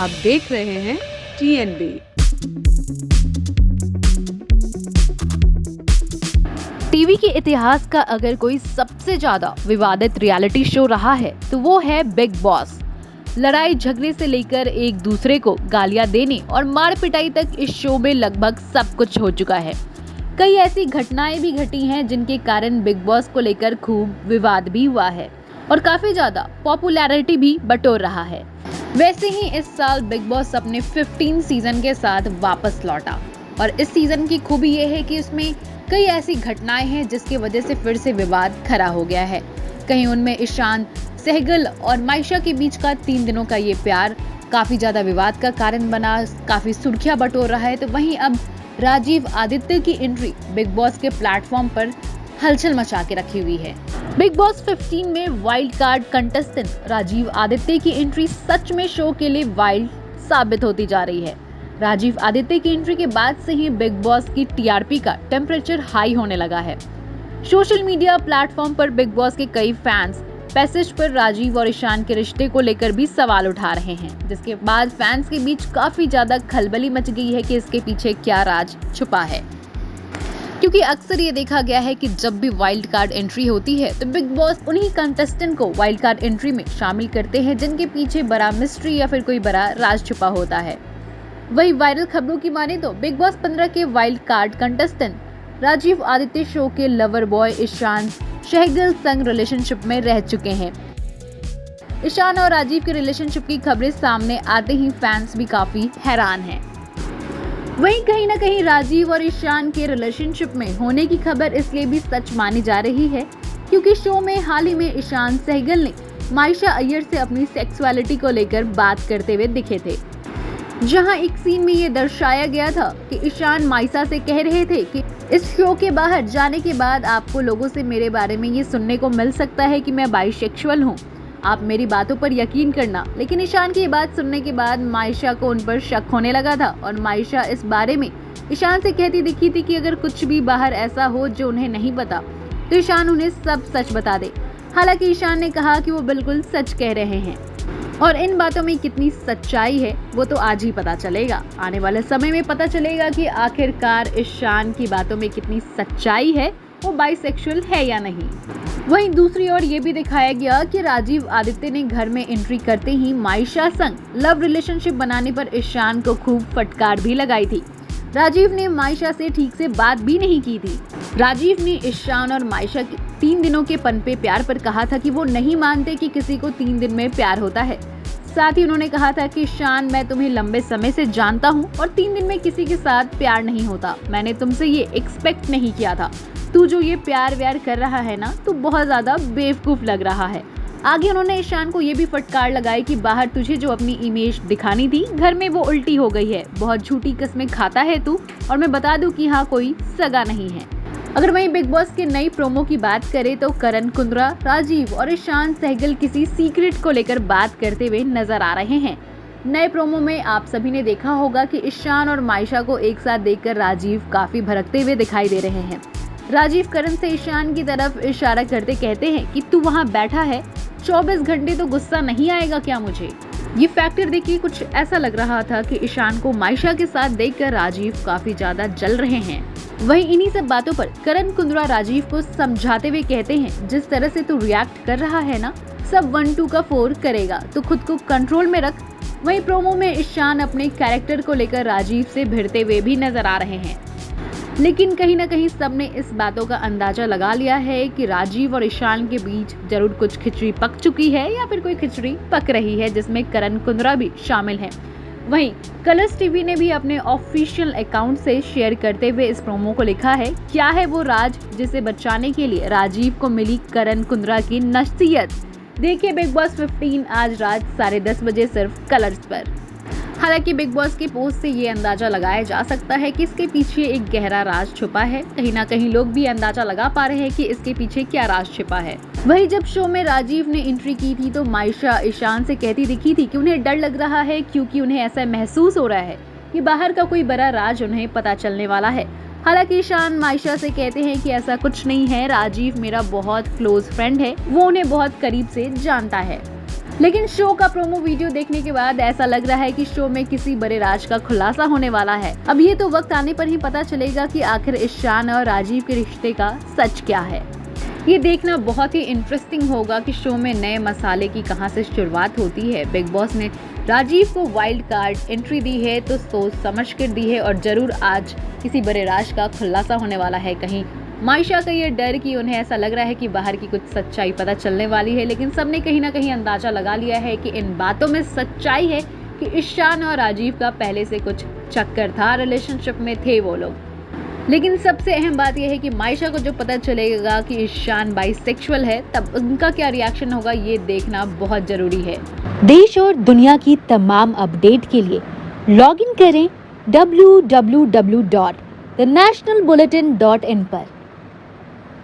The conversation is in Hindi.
आप देख रहे हैं TNB। टीवी के इतिहास का अगर कोई सबसे ज्यादा विवादित रियलिटी शो रहा है तो वो है बिग बॉस। लड़ाई झगड़े से लेकर एक दूसरे को गालियां देने और मार पिटाई तक इस शो में लगभग सब कुछ हो चुका है। कई ऐसी घटनाएं भी घटी हैं जिनके कारण बिग बॉस को लेकर खूब विवाद भी हुआ है और काफी ज्यादा पॉपुलैरिटी भी बटोर रहा है। वैसे ही इस साल बिग बॉस अपने 15 सीजन के साथ वापस लौटा और इस सीजन की खूबी ये है कि इसमें कई ऐसी घटनाएं हैं जिसकी वजह से फिर से विवाद खड़ा हो गया है। कहीं उनमें ईशान, सहगल और माइशा के बीच का 3 दिनों का ये प्यार काफी ज्यादा विवाद का कारण बना, काफी सुर्खियां बटोर रहा है। तो वहीं अब राजीव आदित्य की एंट्री बिग बॉस के प्लेटफॉर्म पर हलचल मचा के रखी हुई है। बिग बॉस 15 में wild card contestant Rajiv Aditya की एंट्री सच में शो के लिए वाइल्ड साबित होती जा रही है। राजीव आदित्य की एंट्री के बाद से ही बिग बॉस की टीआरपी का टेम्परेचर हाई होने लगा है। सोशल मीडिया प्लेटफॉर्म पर बिग बॉस के कई फैंस पैसेज पर राजीव और ईशान के रिश्ते को लेकर भी सवाल उठा रहे हैं, जिसके बाद फैंस के बीच काफी ज्यादा खलबली मच गई है कि इसके पीछे क्या राज छुपा है। क्योंकि अक्सर ये देखा गया है कि जब भी वाइल्ड कार्ड एंट्री होती है तो बिग बॉस उन्हीं कंटेस्टेंट को वाइल्ड कार्ड एंट्री में शामिल करते हैं जिनके पीछे बड़ा मिस्ट्री या फिर कोई बड़ा राज छुपा होता है। वही वायरल खबरों की माने तो बिग बॉस 15 के wild card contestant Rajiv Aditya show के लवर बॉय ईशान सहगल संग रिलेशनशिप में रह चुके हैं। ईशान और राजीव के रिलेशनशिप की खबरें सामने आते ही फैंस भी काफी हैरान हैं। वहीं कहीं ना कहीं राजीव और ईशान के रिलेशनशिप में होने की खबर इसलिए भी सच मानी जा रही है क्योंकि शो में हाल ही में ईशान सहगल ने माइशा अय्यर से अपनी सेक्सुअलिटी को लेकर बात करते हुए दिखे थे, जहां एक सीन में ये दर्शाया गया था कि ईशान माइशा से कह रहे थे कि इस शो के बाहर जाने के बाद आपको लोगों से मेरे बारे में ये सुनने को मिल सकता है कि मैं बाइसेक्सुअल हूँ, आप मेरी बातों पर यकीन करना। लेकिन ईशान की ये बात सुनने के बाद माइशा को उन पर शक होने लगा था और माइशा इस बारे में ईशान से कहती दिखी थी कि अगर कुछ भी बाहर ऐसा हो जो उन्हें नहीं पता तो ईशान उन्हें सब सच बता दे। हालांकि ईशान ने कहा कि वो बिल्कुल सच कह रहे हैं और इन बातों में कितनी सच्चाई है वो तो आज ही पता चलेगा। आने वाले समय में पता चलेगा कि आखिरकार ईशान की बातों में कितनी सच्चाई है, वो बाइसेक्सुअल है या नहीं। वहीं दूसरी ओर ये भी दिखाया गया कि राजीव आदित्य ने घर में एंट्री करते ही माइशा संग लव रिलेशनशिप बनाने पर ईशान को खूब फटकार भी लगाई थी। राजीव ने माइशा से ठीक से बात भी नहीं की थी। राजीव ने ईशान और माइशा के 3 दिनों के पनपे प्यार पर कहा था कि वो नहीं मानते कि किसी को 3 दिन में प्यार होता है। साथ ही उन्होंने कहा था कि ईशान, मैं तुम्हें लंबे समय से जानता हूँ और 3 दिन में किसी के साथ प्यार नहीं होता। मैंने तुमसे ये एक्सपेक्ट नहीं किया था। तू जो ये प्यार व्यार कर रहा है ना, तू बहुत ज्यादा बेवकूफ लग रहा है। आगे उन्होंने ईशान को ये भी फटकार लगाई कि बाहर तुझे जो अपनी इमेज दिखानी थी, घर में वो उल्टी हो गई है। बहुत झूठी कस्में खाता है तू, और मैं बता दूं कि यहाँ कोई सगा नहीं है। अगर वहीं बिग बॉस के नई प्रोमो की बात करें तो करण कुंद्रा, राजीव और ईशान सहगल किसी सीक्रेट को लेकर बात करते हुए नजर आ रहे हैं। नए प्रोमो में आप सभी ने देखा होगा कि ईशान और माइशा को एक साथ देखकर राजीव काफी भड़कते हुए दिखाई दे रहे हैं। राजीव करण से ईशान की तरफ इशारा करते कहते हैं कि तू वहाँ बैठा है 24 घंटे, तो गुस्सा नहीं आएगा क्या मुझे। ये फैक्टर देखिए कुछ ऐसा लग रहा था कि ईशान को माइशा के साथ देखकर राजीव काफी ज्यादा जल रहे हैं। वहीं इन्हीं सब बातों पर करण कुंद्रा राजीव को समझाते हुए कहते हैं, जिस तरह से तू रिएक्ट कर रहा है ना, सब 1-2 का 4 करेगा, तो खुद को कंट्रोल में रख। वहीं प्रोमो में ईशान अपने कैरेक्टर को लेकर राजीव से भिड़ते हुए भी नजर आ रहे हैं, लेकिन कहीं ना कहीं सबने इस बातों का अंदाजा लगा लिया है कि राजीव और ईशान के बीच जरूर कुछ खिचड़ी पक चुकी है या फिर कोई खिचड़ी पक रही है, जिसमें करण कुंद्रा भी शामिल है। वहीं कलर्स टीवी ने भी अपने ऑफिशियल अकाउंट से शेयर करते हुए इस प्रोमो को लिखा है, क्या है वो राज जिसे बचाने के लिए राजीव को मिली करण कुंद्रा की नसीहत। देखिए बिग बॉस 15 आज रात 10:30 बजे सिर्फ कलर्स पर। हालांकि बिग बॉस की पोस्ट से ये अंदाजा लगाया जा सकता है कि इसके पीछे एक गहरा राज छुपा है। कहीं ना कहीं लोग भी अंदाजा लगा पा रहे हैं कि इसके पीछे क्या राज छिपा है। वहीं जब शो में राजीव ने एंट्री की थी तो माइशा ईशान से कहती दिखी थी कि उन्हें डर लग रहा है क्योंकि उन्हें ऐसा महसूस हो रहा है कि बाहर का कोई बड़ा राज उन्हें पता चलने वाला है। हालांकि ईशान माइशा से कहते हैं कि ऐसा कुछ नहीं है, राजीव मेरा बहुत क्लोज फ्रेंड है, वो उन्हें बहुत करीब से जानता है। लेकिन शो का प्रोमो वीडियो देखने के बाद ऐसा लग रहा है कि शो में किसी बड़े राज का खुलासा होने वाला है। अब ये तो वक्त आने पर ही पता चलेगा कि आखिर ईशान और राजीव के रिश्ते का सच क्या है। ये देखना बहुत ही इंटरेस्टिंग होगा कि शो में नए मसाले की कहां से शुरुआत होती है। बिग बॉस ने राजीव को वाइल्ड कार्ड एंट्री दी है तो सोच समझ कर दी है और जरूर आज किसी बड़े राज का खुलासा होने वाला है। कहीं मायशा का ये डर कि उन्हें ऐसा लग रहा है कि बाहर की कुछ सच्चाई पता चलने वाली है, लेकिन सबने कहीं ना कहीं अंदाजा लगा लिया है कि इन बातों में सच्चाई है कि ईशान और राजीव का पहले से कुछ चक्कर था, रिलेशनशिप में थे वो लोग। लेकिन सबसे अहम बात यह है कि मायशा को जो पता चलेगा कि ईशान बाइसेक्सुअल है तब उनका क्या रिएक्शन होगा, ये देखना बहुत जरूरी है। देश और दुनिया की तमाम अपडेट के लिए लॉग इन करें www.thenationalbulletin.in पर।